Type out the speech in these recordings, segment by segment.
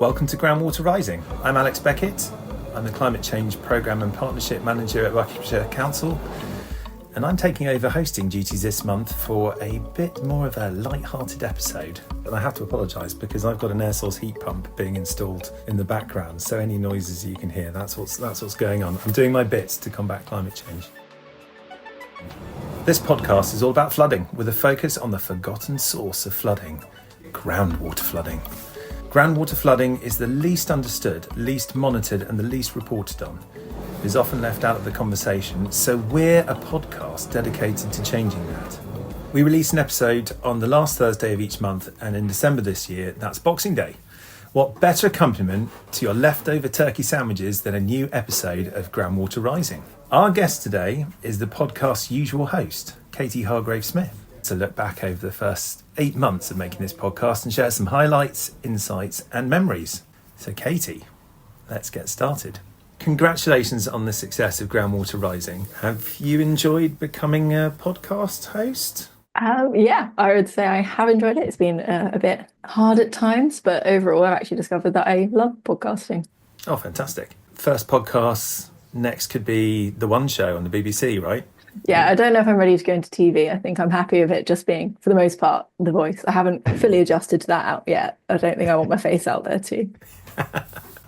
Welcome to Groundwater Rising. I'm Alex Beckett. I'm the Climate Change Programme and Partnership Manager at Buckinghamshire Council, and I'm taking over hosting duties this month for a bit more of a light-hearted episode. And I have to apologise because I've got an air source heat pump being installed in the background, so any noises you can hear, that's what's going on. I'm doing my bit to combat climate change. This podcast is all about flooding, with a focus on the forgotten source of flooding, groundwater flooding. Groundwater flooding is the least understood, least monitored and the least reported on. It is often left out of the conversation, so we're a podcast dedicated to changing that. We release an episode on the last Thursday of each month, and in December this year, that's Boxing Day. What better accompaniment to your leftover turkey sandwiches than a new episode of Groundwater Rising? Our guest today is the podcast's usual host, Katie Hargrave-Smith, to look back over the first 8 months of making this podcast and share some highlights, insights and memories. So Katie, let's get started. Congratulations on the success of Groundwater Rising. Have you enjoyed becoming a podcast host? Yeah, I would say I have enjoyed it. It's been a bit hard at times, but overall I've actually discovered that I love podcasting. Oh, fantastic. First podcast, next could be The One Show on the BBC, right? Yeah, I don't know if I'm ready to go into TV. I think I'm happy with it just being, for the most part, the voice. I haven't fully adjusted to that out yet. I don't think I want my face out there too.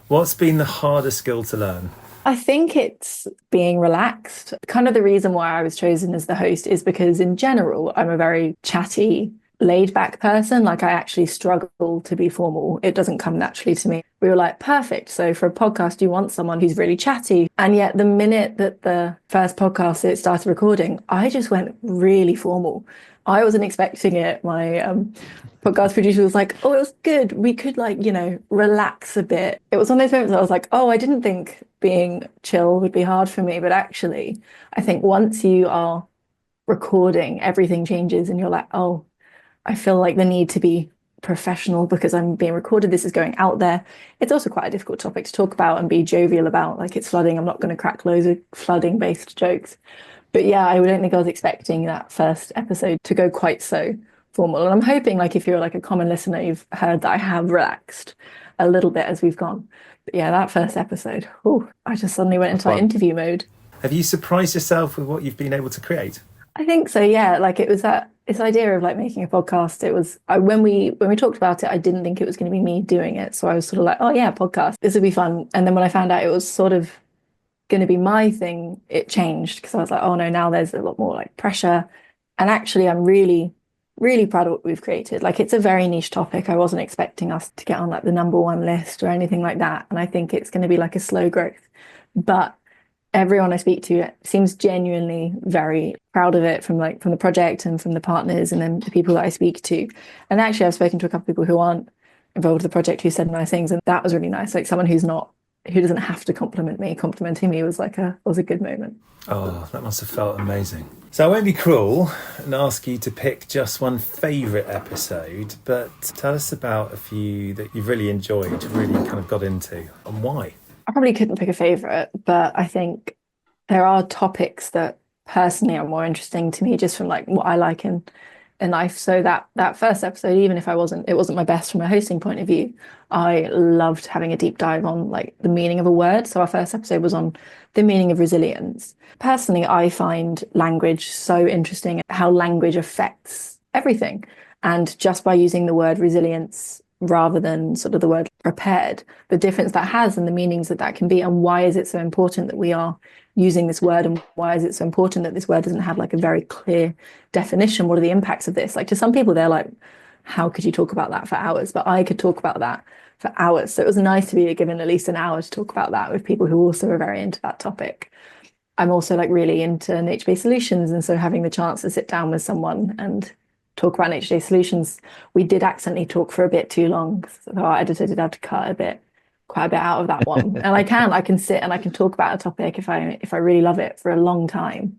What's been the hardest skill to learn? I think it's being relaxed. Kind of the reason why I was chosen as the host is because in general, I'm a very chatty, laid back person. Like I actually struggle to be formal. It doesn't come naturally to me. We were like, perfect. So for a podcast, you want someone who's really chatty. And yet the minute that the first podcast it started recording, I just went really formal. I wasn't expecting it. My podcast producer was like, oh, it was good. We could relax a bit. It was one of those moments I was like, oh, I didn't think being chill would be hard for me. But actually, I think once you are recording, everything changes and you're like, oh, I feel like the need to be professional because I'm being recorded. This is going out there. It's also quite a difficult topic to talk about and be jovial about. Like it's flooding. I'm not going to crack loads of flooding based jokes. But yeah, I don't think I was expecting that first episode to go quite so formal. And I'm hoping like if you're like a common listener, you've heard that I have relaxed a little bit as we've gone. But yeah, that first episode, I just suddenly went into interview mode. Have you surprised yourself with what you've been able to create? I think so, yeah. Like it was this idea of like making a podcast. It was when we talked about it, I didn't think it was going to be me doing it. So I was sort of like, oh yeah, podcast, this would be fun. And then when I found out it was sort of going to be my thing, it changed because I was like, oh no, now there's a lot more like pressure. And actually I'm really, really proud of what we've created. Like it's a very niche topic. I wasn't expecting us to get on like the #1 list or anything like that. And I think it's going to be like a slow growth. But everyone I speak to seems genuinely very proud of it from the project and from the partners and then the people that I speak to. And actually I've spoken to a couple of people who aren't involved with the project who said nice things, and that was really nice. Like someone who doesn't have to compliment me, complimenting me was a good moment. Oh, that must have felt amazing. So I won't be cruel and ask you to pick just one favourite episode, but tell us about a few that you've really enjoyed, really kind of got into, and why. I probably couldn't pick a favourite, but I think there are topics that personally are more interesting to me just from like what I like in life. So that first episode, even if it wasn't my best from a hosting point of view, I loved having a deep dive on like the meaning of a word. So our first episode was on the meaning of resilience. Personally, I find language so interesting, how language affects everything. And just by using the word resilience rather than sort of the word prepared, the difference that has and the meanings that can be, and why is it so important that we are using this word, and why is it so important that this word doesn't have like a very clear definition? What are the impacts of this? Like to some people, they're like, how could you talk about that for hours? But I could talk about that for hours. So it was nice to be given at least an hour to talk about that with people who also are very into that topic. I'm also like really into nature-based solutions. And so having the chance to sit down with someone and talk about nature-based solutions, we did accidentally talk for a bit too long. So our editor did have to cut quite a bit out of that one. And I can sit and I can talk about a topic if I really love it for a long time.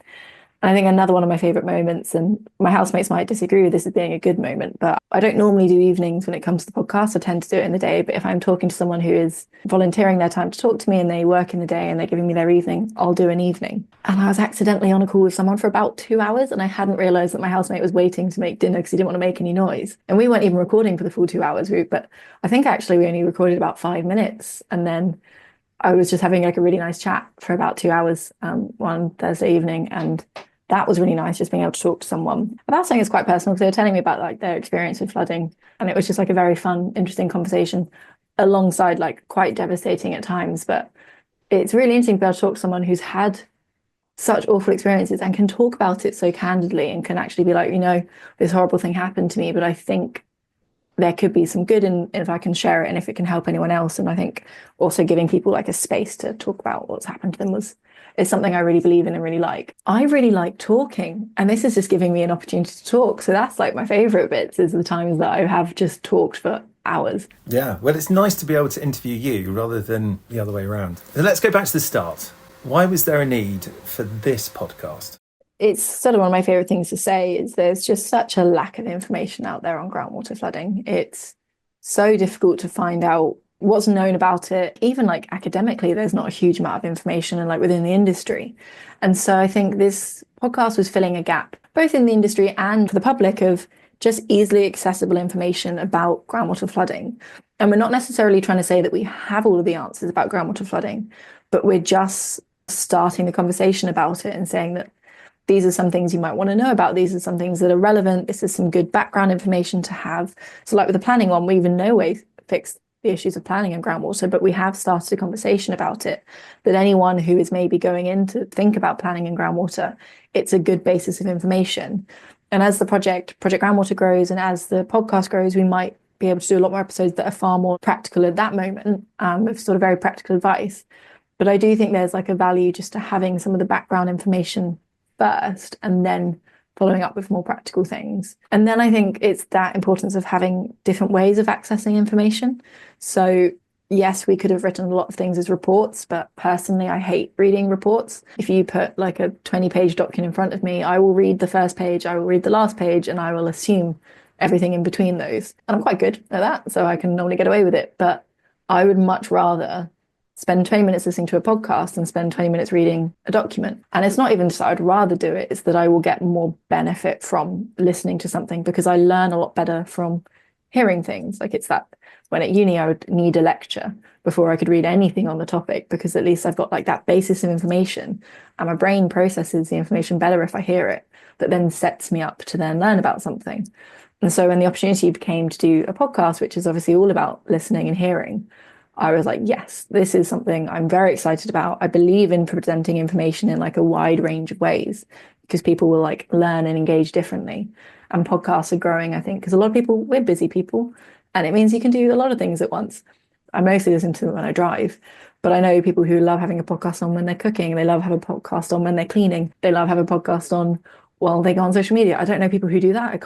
I think another one of my favorite moments, and my housemates might disagree with this as being a good moment, but I don't normally do evenings when it comes to the podcast. I tend to do it in the day. But if I'm talking to someone who is volunteering their time to talk to me and they work in the day and they're giving me their evening, I'll do an evening. And I was accidentally on a call with someone for about 2 hours, and I hadn't realized that my housemate was waiting to make dinner because he didn't want to make any noise. And we weren't even recording for the full 2 hours, but I think actually we only recorded about 5 minutes. And then I was just having like a really nice chat for about 2 hours one Thursday evening. And that was really nice, just being able to talk to someone about something that's quite personal, because they were telling me about like their experience with flooding. And it was just like a very fun, interesting conversation alongside like quite devastating at times. But it's really interesting to be able to talk to someone who's had such awful experiences and can talk about it so candidly and can actually be like, this horrible thing happened to me, but I think there could be some good in if I can share it and if it can help anyone else. And I think also giving people like a space to talk about what's happened to them is something I really believe in and really like. I really like talking, and this is just giving me an opportunity to talk. So that's like my favorite bits, is the times that I have just talked for hours. Yeah, well, it's nice to be able to interview you rather than the other way around. So let's go back to the start. Why was there a need for this podcast? It's sort of one of my favorite things to say is there's just such a lack of information out there on groundwater flooding. It's so difficult to find out what's known about it. Even like academically, there's not a huge amount of information, and like within the industry. And so I think this podcast was filling a gap, both in the industry and for the public, of just easily accessible information about groundwater flooding. And we're not necessarily trying to say that we have all of the answers about groundwater flooding, but we're just starting the conversation about it and saying that these are some things you might want to know about. These are some things that are relevant. This is some good background information to have. So like with the planning one, we even no way fixed the issues of planning and groundwater, but we have started a conversation about it. That anyone who is maybe going in to think about planning and groundwater, it's a good basis of information. And as the Project Groundwater grows and as the podcast grows, we might be able to do a lot more episodes that are far more practical at that moment, with sort of very practical advice. But I do think there's like a value just to having some of the background information first and then following up with more practical things. And then I think it's that importance of having different ways of accessing information. So yes, we could have written a lot of things as reports, but personally, I hate reading reports. If you put like a 20-page document in front of me, I will read the first page, I will read the last page, and I will assume everything in between those. And I'm quite good at that, so I can normally get away with it. But I would much rather spend 20 minutes listening to a podcast and spend 20 minutes reading a document. And it's not even just that I'd rather do it, it's that I will get more benefit from listening to something, because I learn a lot better from hearing things. Like it's that when at uni I would need a lecture before I could read anything on the topic, because at least I've got like that basis of information and my brain processes the information better if I hear it, that then sets me up to then learn about something. And so when the opportunity came to do a podcast, which is obviously all about listening and hearing, I was like, yes, this is something I'm very excited about. I believe in presenting information in like a wide range of ways, because people will like learn and engage differently. And podcasts are growing, I think, because a lot of people, we're busy people, and it means you can do a lot of things at once. I mostly listen to them when I drive, but I know people who love having a podcast on when they're cooking. They love having a podcast on when they're cleaning. They love having a podcast on while they go on social media. I don't know people who do that. I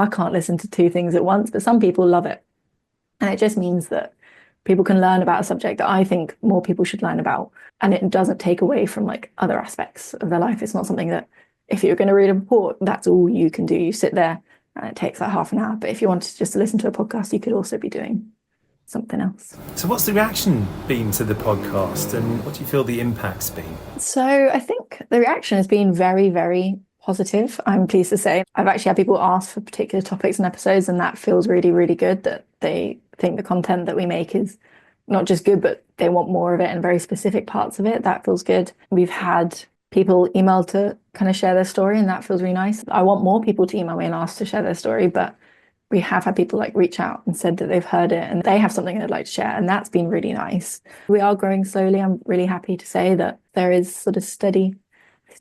can't listen to two things at once, but some people love it. And it just means that people can learn about a subject that I think more people should learn about. And it doesn't take away from like other aspects of their life. It's not something that if you're going to read a report, that's all you can do. You sit there and it takes like half an hour. But if you wanted just to listen to a podcast, you could also be doing something else. So what's the reaction been to the podcast, and what do you feel the impact's been? So I think the reaction has been very, very positive, I'm pleased to say. I've actually had people ask for particular topics and episodes, and that feels really, really good, that they think the content that we make is not just good, but they want more of it and very specific parts of it. That feels good. We've had people email to kind of share their story, and that feels really nice. I want more people to email me and ask to share their story, but we have had people like reach out and said that they've heard it and they have something they'd like to share, and that's been really nice. We are growing slowly. I'm really happy to say that there is sort of steady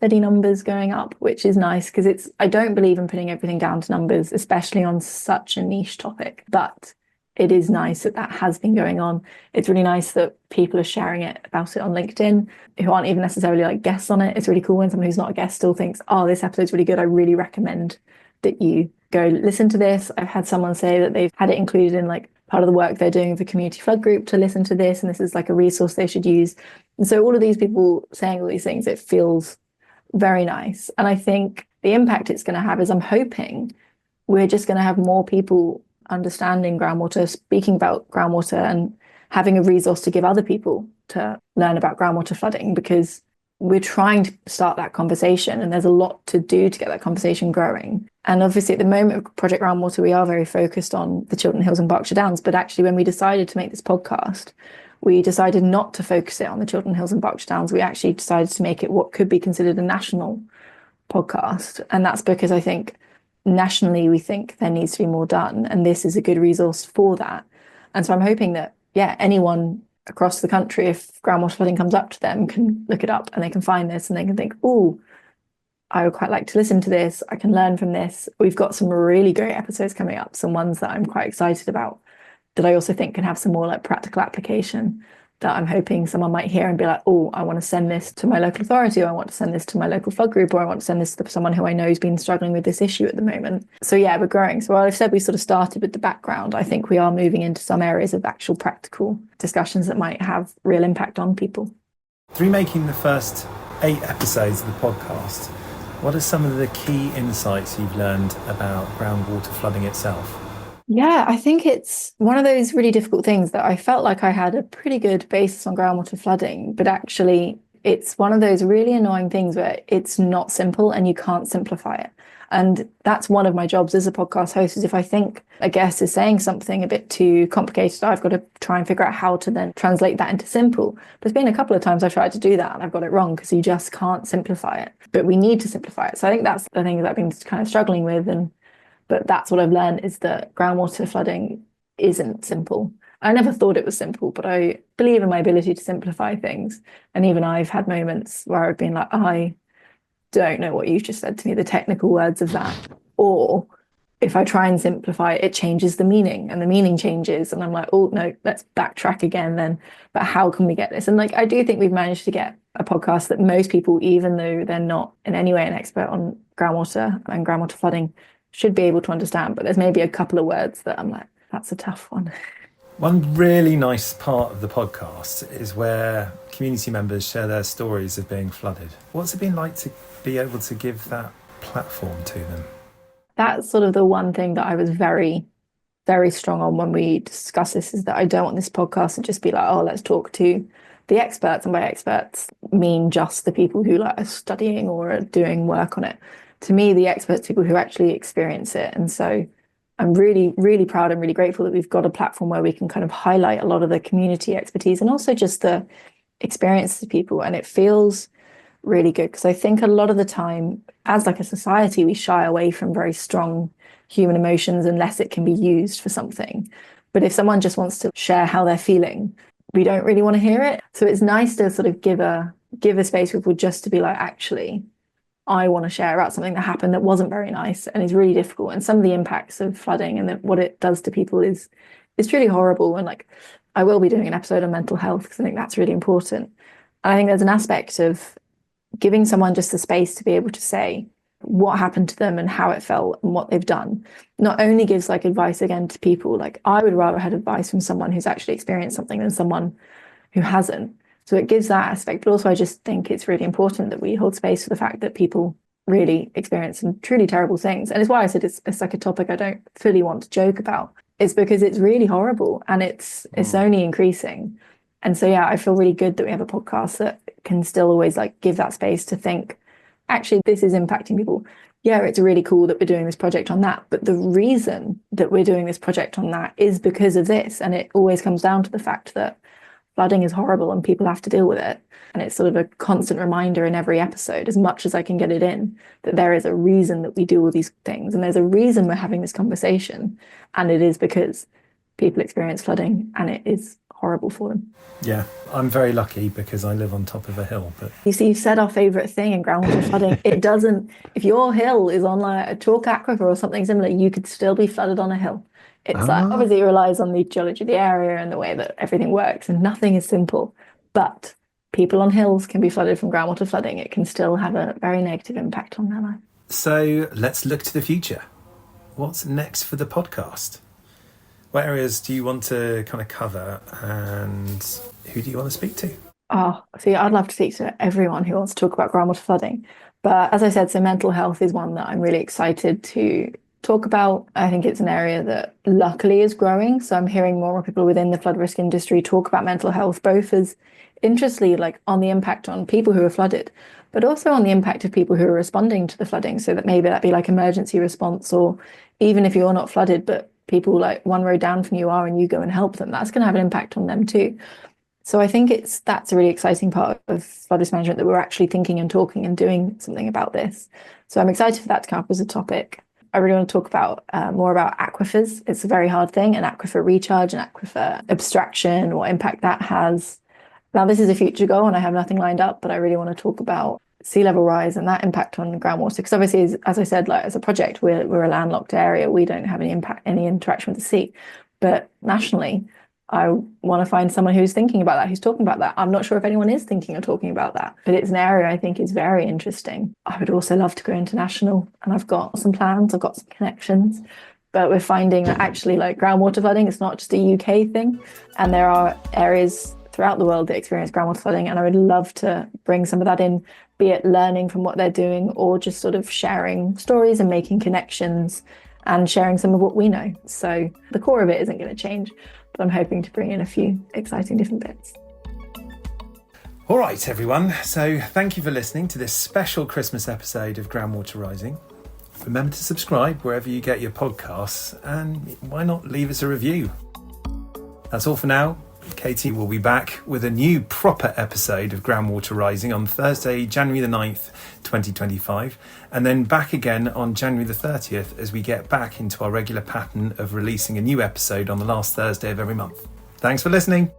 numbers going up, which is nice, because I don't believe in putting everything down to numbers, especially on such a niche topic, but it is nice that that has been going on. It's really nice that people are sharing it about it on LinkedIn who aren't even necessarily like guests on it. It's really cool when someone who's not a guest still thinks, oh, this episode's really good, I really recommend that you go listen to this. I've had someone say that they've had it included in like part of the work they're doing for community flood group to listen to this, and this is like a resource they should use. And so all of these people saying all these things, it feels very nice. And I think the impact it's going to have is I'm hoping we're just going to have more people understanding groundwater, speaking about groundwater, and having a resource to give other people to learn about groundwater flooding, because we're trying to start that conversation and there's a lot to do to get that conversation growing. And obviously at the moment with Project Groundwater, we are very focused on the Chiltern Hills and Berkshire Downs. But actually when we decided to make this podcast, we decided not to focus it on the Chiltern Hills and Berkshire Downs. We actually decided to make it what could be considered a national podcast. And that's because I think nationally we think there needs to be more done. And this is a good resource for that. And so I'm hoping that, anyone across the country, if groundwater flooding comes up to them, can look it up and they can find this and they can think, oh, I would quite like to listen to this. I can learn from this. We've got some really great episodes coming up, some ones that I'm quite excited about, that I also think can have some more like practical application, that I'm hoping someone might hear and be like, oh, I want to send this to my local authority, or I want to send this to my local flood group, or I want to send this to someone who I know has been struggling with this issue at the moment. So we're growing. So while I've said we sort of started with the background, I think we are moving into some areas of actual practical discussions that might have real impact on people. Through making the first 8 episodes of the podcast, what are some of the key insights you've learned about groundwater flooding itself? Yeah, I think it's one of those really difficult things that I felt like I had a pretty good basis on groundwater flooding, but actually it's one of those really annoying things where it's not simple and you can't simplify it. And that's one of my jobs as a podcast host, is if I think a guest is saying something a bit too complicated, I've got to try and figure out how to then translate that into simple. There's been a couple of times I've tried to do that and I've got it wrong, because you just can't simplify it. But we need to simplify it. So I think that's the thing that I've been kind of struggling with. But that's what I've learned, is that groundwater flooding isn't simple. I never thought it was simple, but I believe in my ability to simplify things. And even I've had moments where I've been like, I don't know what you just said to me, the technical words of that. Or if I try and simplify it, it changes the meaning and the meaning changes. And I'm like, oh, no, let's backtrack again then. But how can we get this? And like, I do think we've managed to get a podcast that most people, even though they're not in any way an expert on groundwater and groundwater flooding, should be able to understand. But there's maybe a couple of words that I'm like, that's a tough one. One really nice part of the podcast is where community members share their stories of being flooded. What's it been like to be able to give that platform to them? That's sort of the one thing that I was very, very strong on when we discussed this, is that I don't want this podcast to just be like, oh, let's talk to the experts. And by experts, mean just the people who are studying or are doing work on it. To me, the experts, people who actually experience it. And so I'm really, really proud and really grateful that we've got a platform where we can kind of highlight a lot of the community expertise and also just the experiences of people. And it feels really good, because I think a lot of the time, as like a society, we shy away from very strong human emotions unless it can be used for something. But if someone just wants to share how they're feeling, we don't really want to hear it. So it's nice to sort of give a space for people just to be like, actually, I want to share about something that happened that wasn't very nice and is really difficult. And some of the impacts of flooding and what it does to people is truly horrible. And like, I will be doing an episode on mental health, because I think that's really important. And I think there's an aspect of giving someone just the space to be able to say what happened to them and how it felt and what they've done. Not only gives like advice again to people, like I would rather have advice from someone who's actually experienced something than someone who hasn't. So it gives that aspect, but also I just think it's really important that we hold space for the fact that people really experience some truly terrible things. And it's why I said it's like a topic I don't fully want to joke about. It's because it's really horrible and it's only increasing. And so, I feel really good that we have a podcast that can still always like give that space to think, actually, this is impacting people. Yeah, it's really cool that we're doing this project on that. But the reason that we're doing this project on that is because of this. And it always comes down to the fact that flooding is horrible and people have to deal with it. And it's sort of a constant reminder in every episode, as much as I can get it in, that there is a reason that we do all these things. And there's a reason we're having this conversation. And it is because people experience flooding and it is horrible for them. Yeah, I'm very lucky because I live on top of a hill. But you see, you've said our favourite thing in groundwater flooding. It doesn't, if your hill is on like a chalk aquifer or something similar, you could still be flooded on a hill. It's like, obviously it relies on the geology of the area and the way that everything works, and nothing is simple. But people on hills can be flooded from groundwater flooding. It can still have a very negative impact on their life. So let's look to the future. What's next for the podcast? What areas do you want to kind of cover, and who do you want to speak to? Oh, see, I'd love to speak to everyone who wants to talk about groundwater flooding. But as I said, so mental health is one that I'm really excited to talk about. I think it's an area that luckily is growing. So I'm hearing more and more people within the flood risk industry talk about mental health, both as interestingly, like on the impact on people who are flooded, but also on the impact of people who are responding to the flooding. So that maybe that be like emergency response, or even if you're not flooded, but people like one road down from you are, and you go and help them, that's going to have an impact on them too. So I think that's a really exciting part of flood risk management, that we're actually thinking and talking and doing something about this. So I'm excited for that to come up as a topic. I really want to talk about more about aquifers. It's a very hard thing, and aquifer recharge and aquifer abstraction, what impact that has. Now, this is a future goal and I have nothing lined up, but I really want to talk about sea level rise and that impact on groundwater. Because obviously, as I said, like as a project, we're a landlocked area. We don't have any interaction with the sea. But nationally, I want to find someone who's thinking about that, who's talking about that. I'm not sure if anyone is thinking or talking about that, but it's an area I think is very interesting. I would also love to go international, and I've got some plans, I've got some connections, but we're finding that actually like groundwater flooding, it's not just a UK thing. And there are areas throughout the world that experience groundwater flooding. And I would love to bring some of that in, be it learning from what they're doing or just sort of sharing stories and making connections and sharing some of what we know. So the core of it isn't going to change, but I'm hoping to bring in a few exciting different bits. All right, everyone. So thank you for listening to this special Christmas episode of Groundwater Rising. Remember to subscribe wherever you get your podcasts, and why not leave us a review? That's all for now. Katie will be back with a new proper episode of Groundwater Rising on Thursday, January the 9th, 2025, and then back again on January the 30th as we get back into our regular pattern of releasing a new episode on the last Thursday of every month. Thanks for listening.